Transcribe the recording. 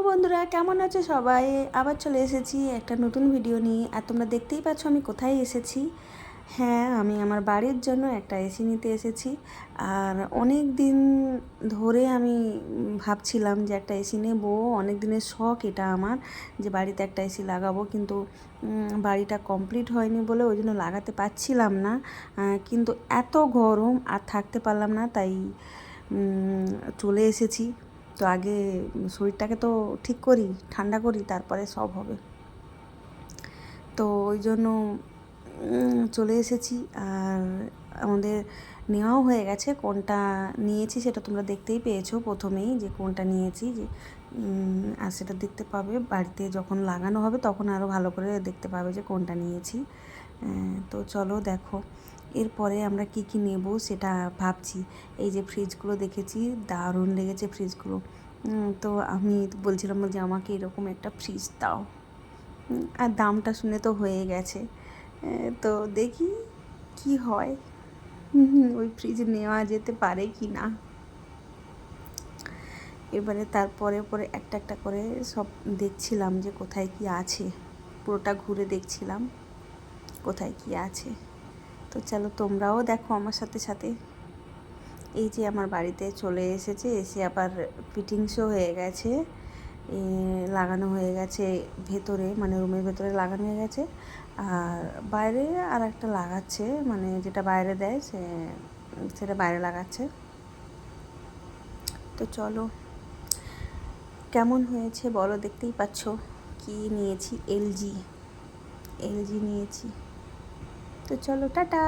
বন্ধুরা, কেমন আছো সবাই? আবার চলে এসেছি একটা নতুন ভিডিও নিয়ে। আর তোমরা দেখতেই পাচ্ছ আমি কোথায় এসেছি। হ্যাঁ, আমি আমার বাড়ির জন্য একটা এসি নিতে এসেছি। আর অনেক দিন ধরে আমি ভাবছিলাম যে একটা এসি নেব। অনেক দিনের শখ এটা আমার, যে বাড়িতে একটা এসি লাগাবো, কিন্তু বাড়িটা কমপ্লিট হয়নি বলে ওই জন্য লাগাতে পারছিলাম না। কিন্তু এত গরম আর থাকতে পারলাম না, তাই চলে এসেছি। তো আগে শরীরটাকে তো ঠিক করি, ঠান্ডা করি, তারপরে সব হবে। তো ওই জন্য চলে এসেছি। আর আমাদের নেওয়াও হয়ে গেছে। কোনটা নিয়েছি সেটা তোমরা দেখতেই পেয়েছো প্রথমেই, যে কোনটা নিয়েছি, যে আর সেটা দেখতে পাবে বাড়িতে যখন লাগানো হবে, তখন আরও ভালো করে দেখতে পাবে যে কোনটা নিয়েছি। তো চলো দেখো, এরপরে আমরা কি কি নেব সেটা ভাবছি। এই যে ফ্রিজগুলো দেখেছি, দারুণ লেগেছে ফ্রিজগুলো। তো আমি বলছিলাম যে আমাকে এরকম একটা ফ্রিজ দাও। আর দামটা শুনে তো হয়ে গেছে। তো দেখি কি হয়, ওই ফ্রিজ নেওয়া যেতে পারে কি না। এবারে তারপরে পরে একটা একটা করে সব দেখছিলাম যে কোথায় কি আছে, পুরোটা ঘুরে দেখছিলাম কোথায় কি আছে। তো চলো তোমরাও দেখো আমার সাথে সাথে। এই যে আমার বাড়িতে চলে এসেছে, এসে আবার ফিটিংসও হয়ে গেছে, লাগানো হয়ে গেছে ভেতরে, মানে রুমের ভেতরে লাগানো হয়ে গেছে। আর বাইরে আর একটা লাগাচ্ছে, মানে যেটা বাইরে দেয় সেটা বাইরে লাগাচ্ছে। তো চলো কেমন হয়েছে বলো, দেখতেই পাচ্ছ কি নিয়েছি, এলজি নিয়েছি। তো চলো টাটা।